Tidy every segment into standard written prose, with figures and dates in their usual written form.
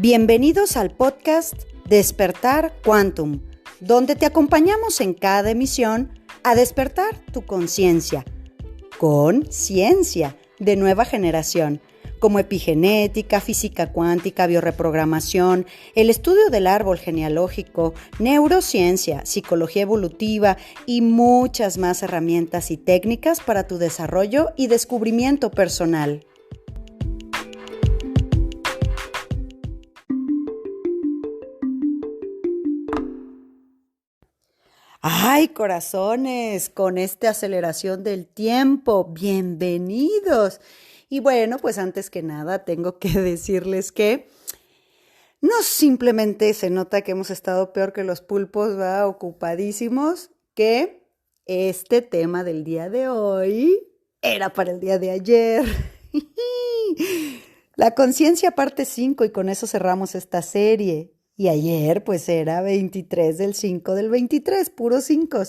Bienvenidos al podcast Despertar Quantum, donde te acompañamos en cada emisión a despertar tu conciencia con ciencia de nueva generación, como epigenética, física cuántica, bioreprogramación, el estudio del árbol genealógico, neurociencia, psicología evolutiva y muchas más herramientas y técnicas para tu desarrollo y descubrimiento personal. ¡Ay, corazones! Con esta aceleración del tiempo, bienvenidos. Y bueno, pues antes que nada tengo que decirles que no simplemente se nota que hemos estado peor que los pulpos, ¿va? Ocupadísimos, que este tema del día de hoy era para el día de ayer. La conciencia parte 5 y con eso cerramos esta serie. Y ayer pues era 23 del 5 del 23, puros 5.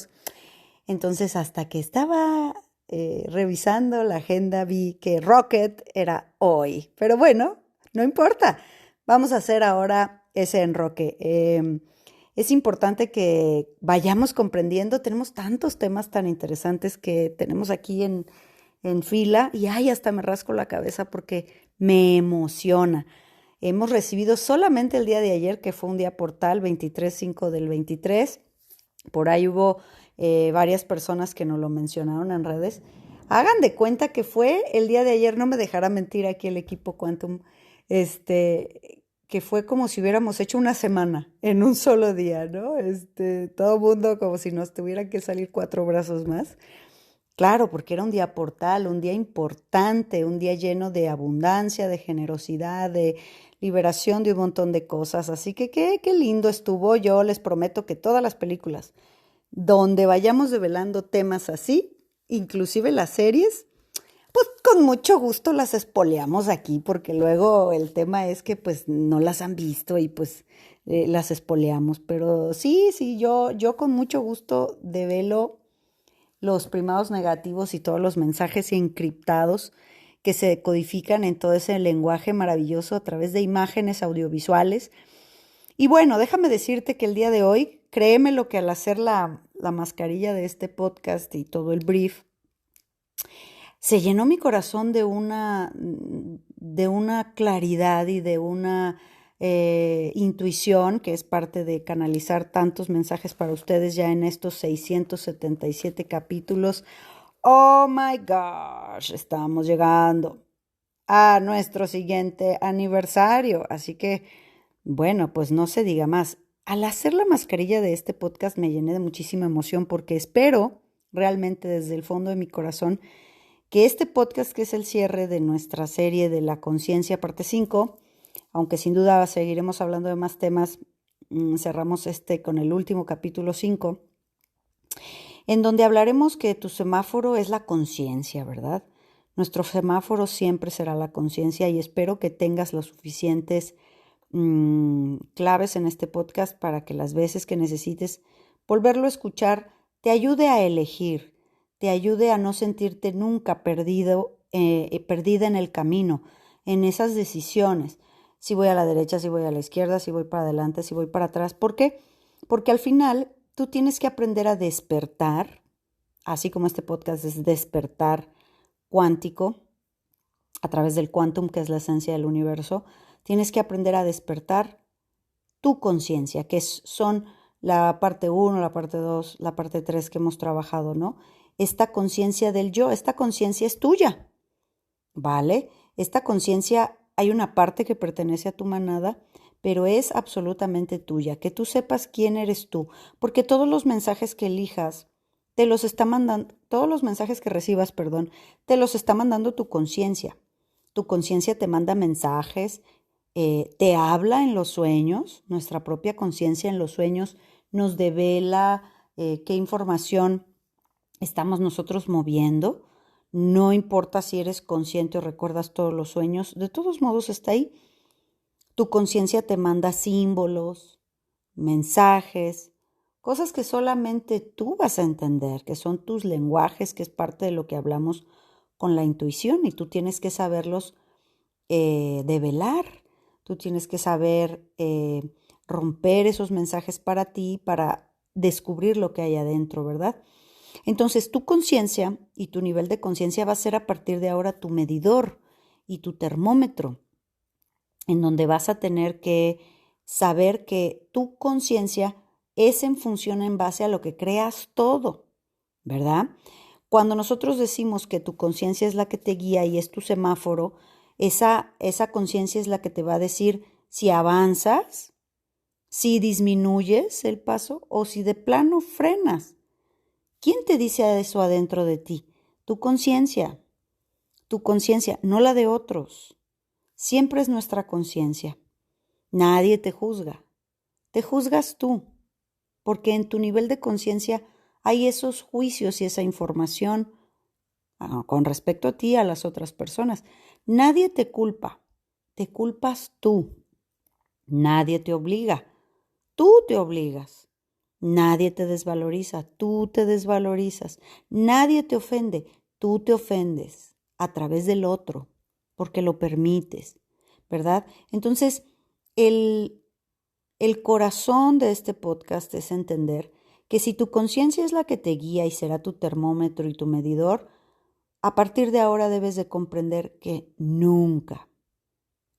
Entonces hasta que estaba revisando la agenda vi que Rocket era hoy. Pero bueno, no importa. Vamos a hacer ahora ese enroque. Es importante que vayamos comprendiendo. Tenemos tantos temas tan interesantes que tenemos aquí en fila. Y ay, hasta me rasco la cabeza porque me emociona. Hemos recibido solamente el día de ayer, que fue un día portal, 23/5 del 23. Por ahí hubo varias personas que nos lo mencionaron en redes. Hagan de cuenta que fue el día de ayer, no me dejará mentir aquí el equipo Quantum, que fue como si hubiéramos hecho una semana en un solo día, ¿no? Todo el mundo como si nos tuvieran que salir 4 brazos más. Claro, porque era un día portal, un día importante, un día lleno de abundancia, de generosidad, de liberación de un montón de cosas. Así que qué lindo estuvo. Yo les prometo que todas las películas donde vayamos develando temas así, inclusive las series, pues con mucho gusto las espoleamos aquí, porque luego el tema es que pues no las han visto y pues las espoleamos. Pero sí, yo con mucho gusto develo los primados negativos y todos los mensajes encriptados que se codifican en todo ese lenguaje maravilloso a través de imágenes audiovisuales. Y bueno, déjame decirte que el día de hoy, créeme lo que al hacer la mascarilla de este podcast y todo el brief, se llenó mi corazón de una claridad y de una intuición, que es parte de canalizar tantos mensajes para ustedes ya en estos 677 capítulos. Oh my gosh, estamos llegando a nuestro siguiente aniversario. Así que, bueno, pues no se diga más. Al hacer la mascarilla de este podcast me llené de muchísima emoción porque espero realmente desde el fondo de mi corazón que este podcast, que es el cierre de nuestra serie de la conciencia parte 5, aunque sin duda seguiremos hablando de más temas, cerramos con el último capítulo 5, en donde hablaremos que tu semáforo es la conciencia, ¿verdad? Nuestro semáforo siempre será la conciencia y espero que tengas los suficientes claves en este podcast para que las veces que necesites volverlo a escuchar te ayude a elegir, te ayude a no sentirte nunca perdida en el camino, en esas decisiones. Si voy a la derecha, si voy a la izquierda, si voy para adelante, si voy para atrás. ¿Por qué? Porque al final tú tienes que aprender a despertar, así como este podcast es despertar cuántico, a través del quantum, que es la esencia del universo. Tienes que aprender a despertar tu conciencia, que son la parte 1, la parte 2, la parte 3 que hemos trabajado, ¿no? Esta conciencia del yo, esta conciencia es tuya, ¿vale? Esta conciencia, hay una parte que pertenece a tu manada, pero es absolutamente tuya, que tú sepas quién eres tú, porque todos los mensajes que elijas, te los está mandando, todos los mensajes que recibas, te los está mandando tu conciencia. Tu conciencia te manda mensajes, te habla en los sueños, nuestra propia conciencia en los sueños nos devela qué información estamos nosotros moviendo. No importa si eres consciente o recuerdas todos los sueños, de todos modos está ahí. Tu conciencia te manda símbolos, mensajes, cosas que solamente tú vas a entender, que son tus lenguajes, que es parte de lo que hablamos con la intuición y tú tienes que saberlos develar. tú tienes que saber romper esos mensajes para ti, para descubrir lo que hay adentro, ¿verdad? Entonces, tu conciencia y tu nivel de conciencia va a ser a partir de ahora tu medidor y tu termómetro, en donde vas a tener que saber que tu conciencia es en función en base a lo que creas todo, ¿verdad? Cuando nosotros decimos que tu conciencia es la que te guía y es tu semáforo, esa conciencia es la que te va a decir si avanzas, si disminuyes el paso o si de plano frenas. ¿Quién te dice eso adentro de ti? Tu conciencia, no la de otros. Siempre es nuestra conciencia. Nadie te juzga. Te juzgas tú, porque en tu nivel de conciencia hay esos juicios y esa información con respecto a ti y a las otras personas. Nadie te culpa, te culpas tú. Nadie te obliga, tú te obligas. Nadie te desvaloriza, tú te desvalorizas. Nadie te ofende, tú te ofendes a través del otro, porque lo permites, ¿verdad? Entonces, el corazón de este podcast es entender que si tu conciencia es la que te guía y será tu termómetro y tu medidor, a partir de ahora debes de comprender que nunca,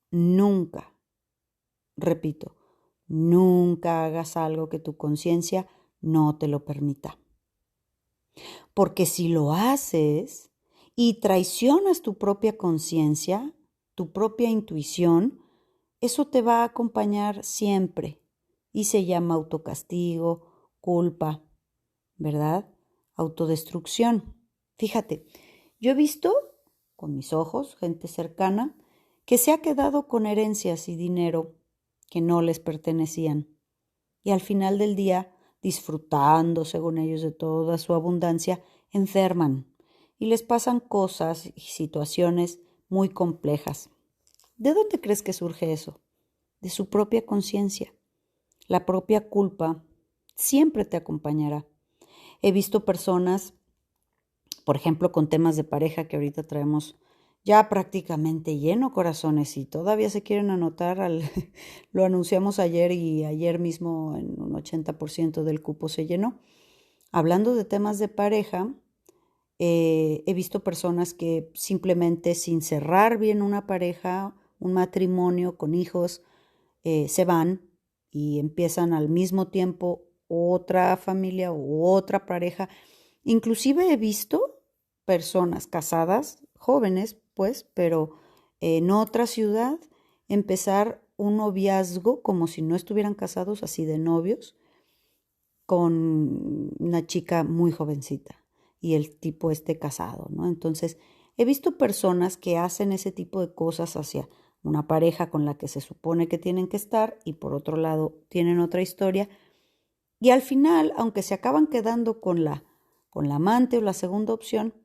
nunca, repito, nunca hagas algo que tu conciencia no te lo permita. Porque si lo haces y traicionas tu propia conciencia, tu propia intuición, eso te va a acompañar siempre y se llama autocastigo, culpa, ¿verdad? Autodestrucción. Fíjate, yo he visto con mis ojos gente cercana que se ha quedado con herencias y dinero que no les pertenecían y al final del día, disfrutando según ellos de toda su abundancia, enferman y les pasan cosas y situaciones muy complejas. ¿De dónde crees que surge eso? De su propia conciencia. La propia culpa siempre te acompañará. He visto personas, por ejemplo, con temas de pareja que ahorita traemos ya prácticamente lleno corazones y todavía se quieren anotar, lo anunciamos ayer y ayer mismo en un 80% del cupo se llenó. Hablando de temas de pareja, he visto personas que simplemente sin cerrar bien una pareja, un matrimonio con hijos, se van y empiezan al mismo tiempo otra familia u otra pareja. Inclusive he visto personas casadas, jóvenes pues, pero en otra ciudad, empezar un noviazgo como si no estuvieran casados, así de novios, con una chica muy jovencita y el tipo esté casado, ¿no? Entonces, he visto personas que hacen ese tipo de cosas hacia una pareja con la que se supone que tienen que estar y por otro lado tienen otra historia y al final, aunque se acaban quedando con la amante o la segunda opción,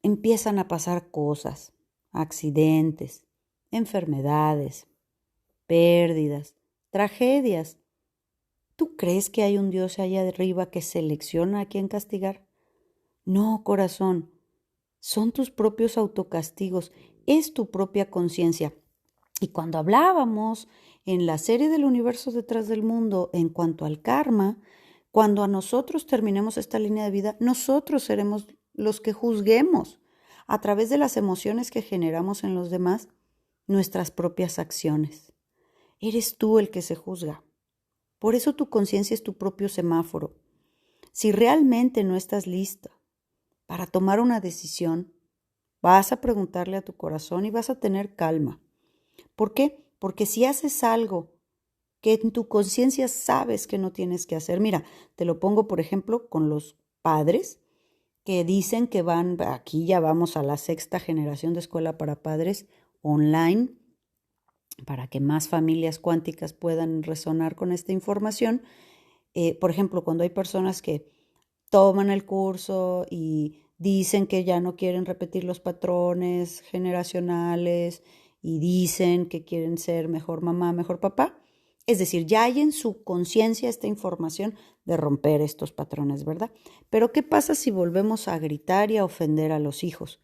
empiezan a pasar cosas, accidentes, enfermedades, pérdidas, tragedias. ¿Tú crees que hay un Dios allá arriba que selecciona a quién castigar? No, corazón, son tus propios autocastigos, es tu propia conciencia. Y cuando hablábamos en la serie del universo detrás del mundo en cuanto al karma, cuando a nosotros terminemos esta línea de vida, nosotros seremos los que juzguemos a través de las emociones que generamos en los demás nuestras propias acciones. Eres tú el que se juzga. Por eso tu conciencia es tu propio semáforo. Si realmente no estás lista para tomar una decisión, vas a preguntarle a tu corazón y vas a tener calma. ¿Por qué? Porque si haces algo que en tu conciencia sabes que no tienes que hacer, mira, te lo pongo por ejemplo con los padres que dicen que van, aquí ya vamos a la 6ª generación de escuela para padres online, para que más familias cuánticas puedan resonar con esta información. Por ejemplo, cuando hay personas que toman el curso y dicen que ya no quieren repetir los patrones generacionales y dicen que quieren ser mejor mamá, mejor papá. Es decir, ya hay en su conciencia esta información de romper estos patrones, ¿verdad? Pero ¿qué pasa si volvemos a gritar y a ofender a los hijos?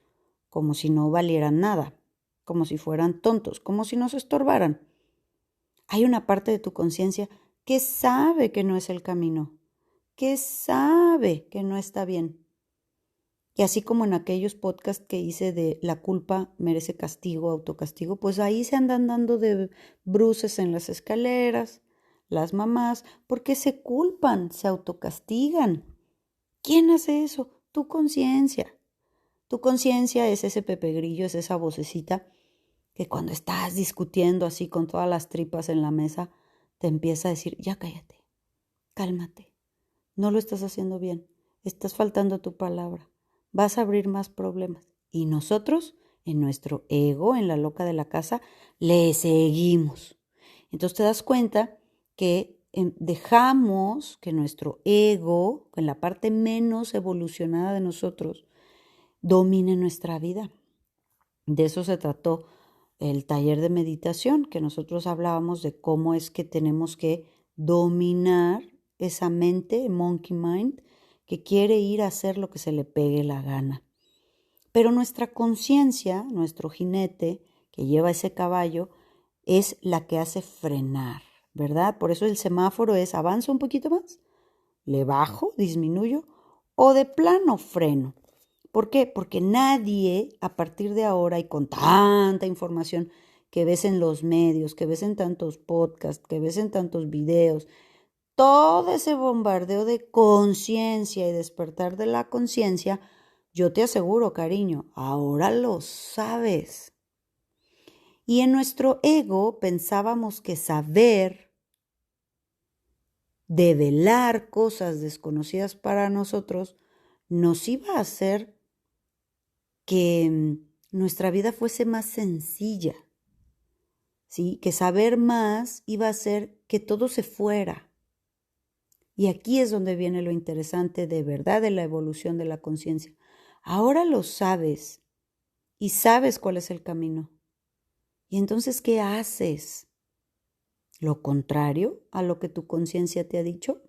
Como si no valieran nada, como si fueran tontos, como si nos estorbaran. Hay una parte de tu conciencia que sabe que no es el camino, que sabe que no está bien. Y así como en aquellos podcasts que hice de la culpa merece castigo, autocastigo, pues ahí se andan dando de bruces en las escaleras, las mamás, porque se culpan, se autocastigan. ¿Quién hace eso? Tu conciencia. Tu conciencia es ese Pepe Grillo, es esa vocecita que cuando estás discutiendo así con todas las tripas en la mesa, te empieza a decir, ya cállate, cálmate, no lo estás haciendo bien, estás faltando a tu palabra, vas a abrir más problemas. Y nosotros, en nuestro ego, en la loca de la casa, le seguimos. Entonces te das cuenta que dejamos que nuestro ego, en la parte menos evolucionada de nosotros, domine nuestra vida. De eso se trató el taller de meditación, que nosotros hablábamos de cómo es que tenemos que dominar esa mente, monkey mind, que quiere ir a hacer lo que se le pegue la gana. Pero nuestra conciencia, nuestro jinete que lleva ese caballo, es la que hace frenar, ¿verdad? Por eso el semáforo es avanzo un poquito más, le bajo, disminuyo, o de plano freno. ¿Por qué? Porque nadie a partir de ahora y con tanta información que ves en los medios, que ves en tantos podcasts, que ves en tantos videos, todo ese bombardeo de conciencia y despertar de la conciencia, yo te aseguro, cariño, ahora lo sabes. Y en nuestro ego pensábamos que saber, develar cosas desconocidas para nosotros, nos iba a hacer que nuestra vida fuese más sencilla, ¿sí? Que saber más iba a hacer que todo se fuera. Y aquí es donde viene lo interesante de verdad de la evolución de la conciencia. Ahora lo sabes y sabes cuál es el camino. ¿Y entonces qué haces? ¿Lo contrario a lo que tu conciencia te ha dicho?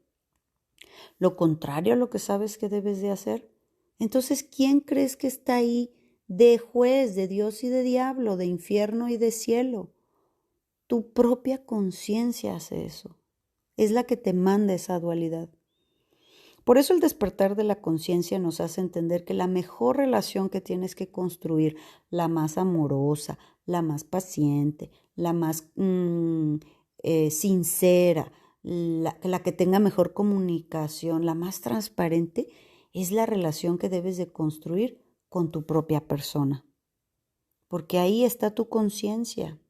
¿Lo contrario a lo que sabes que debes de hacer? Entonces, ¿quién crees que está ahí de juez, de Dios y de diablo, de infierno y de cielo? Tu propia conciencia hace eso. Es la que te manda esa dualidad. Por eso el despertar de la conciencia nos hace entender que la mejor relación que tienes que construir, la más amorosa, la más paciente, la más sincera, la que tenga mejor comunicación, la más transparente, es la relación que debes de construir con tu propia persona. Porque ahí está tu conciencia,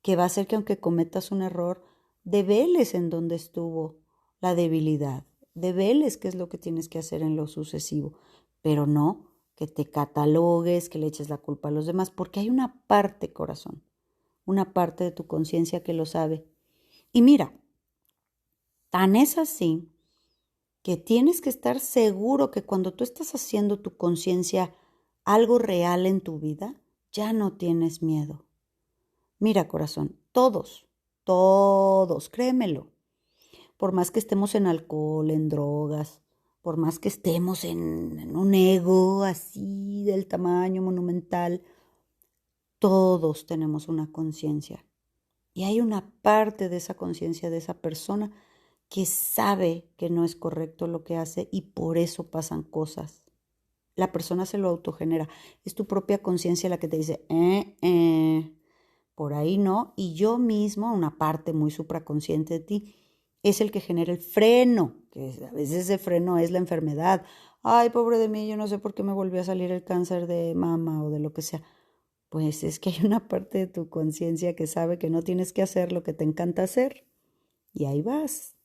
que va a hacer que aunque cometas un error, develes en dónde estuvo la debilidad, develes qué es lo que tienes que hacer en lo sucesivo, pero no que te catalogues, que le eches la culpa a los demás, porque hay una parte, corazón, una parte de tu conciencia que lo sabe. Y mira, tan es así que tienes que estar seguro que cuando tú estás haciendo tu conciencia algo real en tu vida, ya no tienes miedo. Mira, corazón, todos, créemelo, por más que estemos en alcohol, en drogas, por más que estemos en un ego así del tamaño monumental, todos tenemos una conciencia. Y hay una parte de esa conciencia de esa persona que sabe que no es correcto lo que hace y por eso pasan cosas. La persona se lo autogenera. Es tu propia conciencia la que te dice, por ahí no. Y yo mismo, una parte muy supraconsciente de ti, es el que genera el freno, que a veces ese freno es la enfermedad. Ay, pobre de mí, yo no sé por qué me volvió a salir el cáncer de mama o de lo que sea. Pues es que hay una parte de tu conciencia que sabe que no tienes que hacer lo que te encanta hacer. Y ahí vas.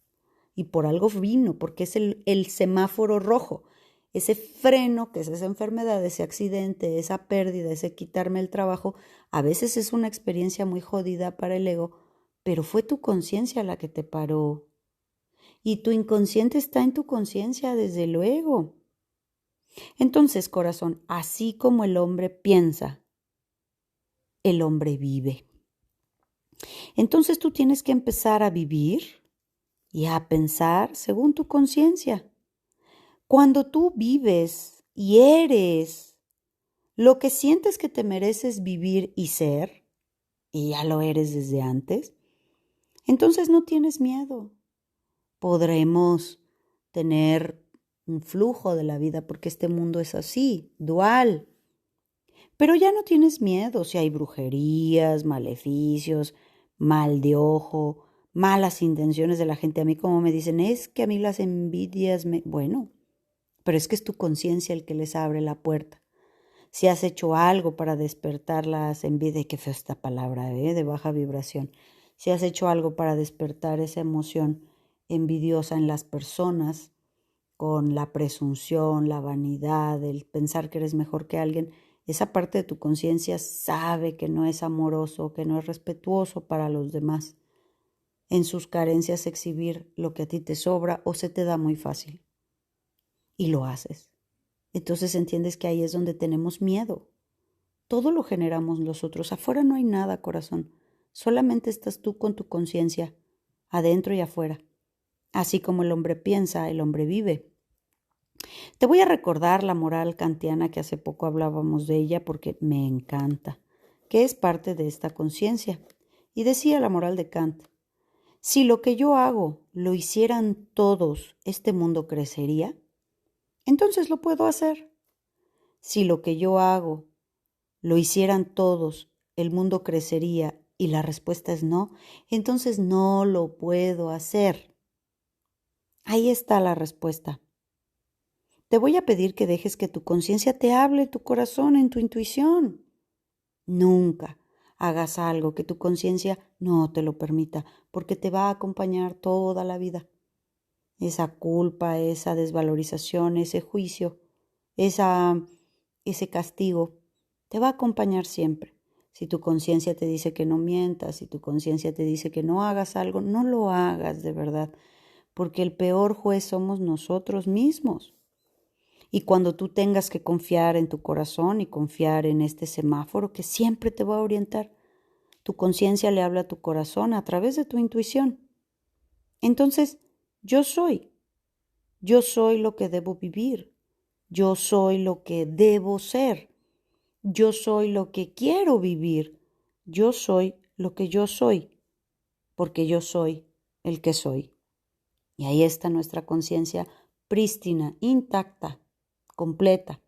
Y por algo vino, porque es el semáforo rojo. Ese freno, que es esa enfermedad, ese accidente, esa pérdida, ese quitarme el trabajo, a veces es una experiencia muy jodida para el ego, pero fue tu conciencia la que te paró. Y tu inconsciente está en tu conciencia, desde luego. Entonces, corazón, así como el hombre piensa, el hombre vive. Entonces tú tienes que empezar a vivir y a pensar según tu conciencia. Cuando tú vives y eres lo que sientes que te mereces vivir y ser, y ya lo eres desde antes, entonces no tienes miedo. Podremos tener un flujo de la vida porque este mundo es así, dual. Pero ya no tienes miedo si hay brujerías, maleficios, mal de ojo, malas intenciones de la gente. A mí como me dicen, es que a mí las envidias me... Bueno, pero es que es tu conciencia el que les abre la puerta. Si has hecho algo para despertar las envidias, qué fea esta palabra, de baja vibración. Si has hecho algo para despertar esa emoción envidiosa en las personas, con la presunción, la vanidad, el pensar que eres mejor que alguien, esa parte de tu conciencia sabe que no es amoroso, que no es respetuoso para los demás. En sus carencias exhibir lo que a ti te sobra o se te da muy fácil. Y lo haces. Entonces entiendes que ahí es donde tenemos miedo. Todo lo generamos nosotros. Afuera no hay nada, corazón. Solamente estás tú con tu conciencia, adentro y afuera. Así como el hombre piensa, el hombre vive. Te voy a recordar la moral kantiana que hace poco hablábamos de ella porque me encanta, que es parte de esta conciencia. Y decía la moral de Kant, si lo que yo hago lo hicieran todos, ¿este mundo crecería? Entonces lo puedo hacer. Si lo que yo hago lo hicieran todos, ¿el mundo crecería? Y la respuesta es no, entonces no lo puedo hacer. Ahí está la respuesta. Te voy a pedir que dejes que tu conciencia te hable en tu corazón, en tu intuición. Nunca hagas algo que tu conciencia no te lo permita, porque te va a acompañar toda la vida. Esa culpa, esa desvalorización, ese juicio, ese castigo, te va a acompañar siempre. Si tu conciencia te dice que no mientas, si tu conciencia te dice que no hagas algo, no lo hagas de verdad, porque el peor juez somos nosotros mismos. Y cuando tú tengas que confiar en tu corazón y confiar en este semáforo que siempre te va a orientar, tu conciencia le habla a tu corazón a través de tu intuición. Entonces, yo soy lo que debo vivir, yo soy lo que debo ser, yo soy lo que quiero vivir, yo soy lo que yo soy, porque yo soy el que soy. Y ahí está nuestra conciencia prístina, intacta, completa.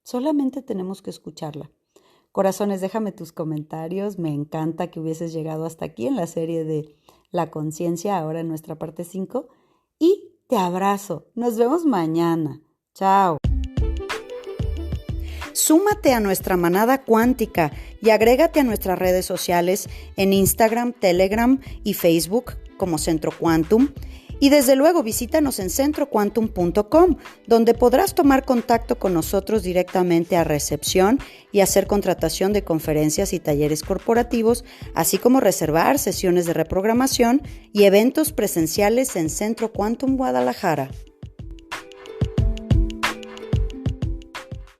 Solamente tenemos que escucharla. Corazones, déjame tus comentarios. Me encanta que hubieses llegado hasta aquí en la serie de la conciencia, ahora en nuestra parte 5. Y te abrazo. Nos vemos mañana. Chao. Súmate a nuestra manada cuántica y agrégate a nuestras redes sociales en Instagram, Telegram y Facebook como Centro Quantum. Y desde luego visítanos en centroquantum.com, donde podrás tomar contacto con nosotros directamente a recepción y hacer contratación de conferencias y talleres corporativos, así como reservar sesiones de reprogramación y eventos presenciales en Centro Quantum Guadalajara.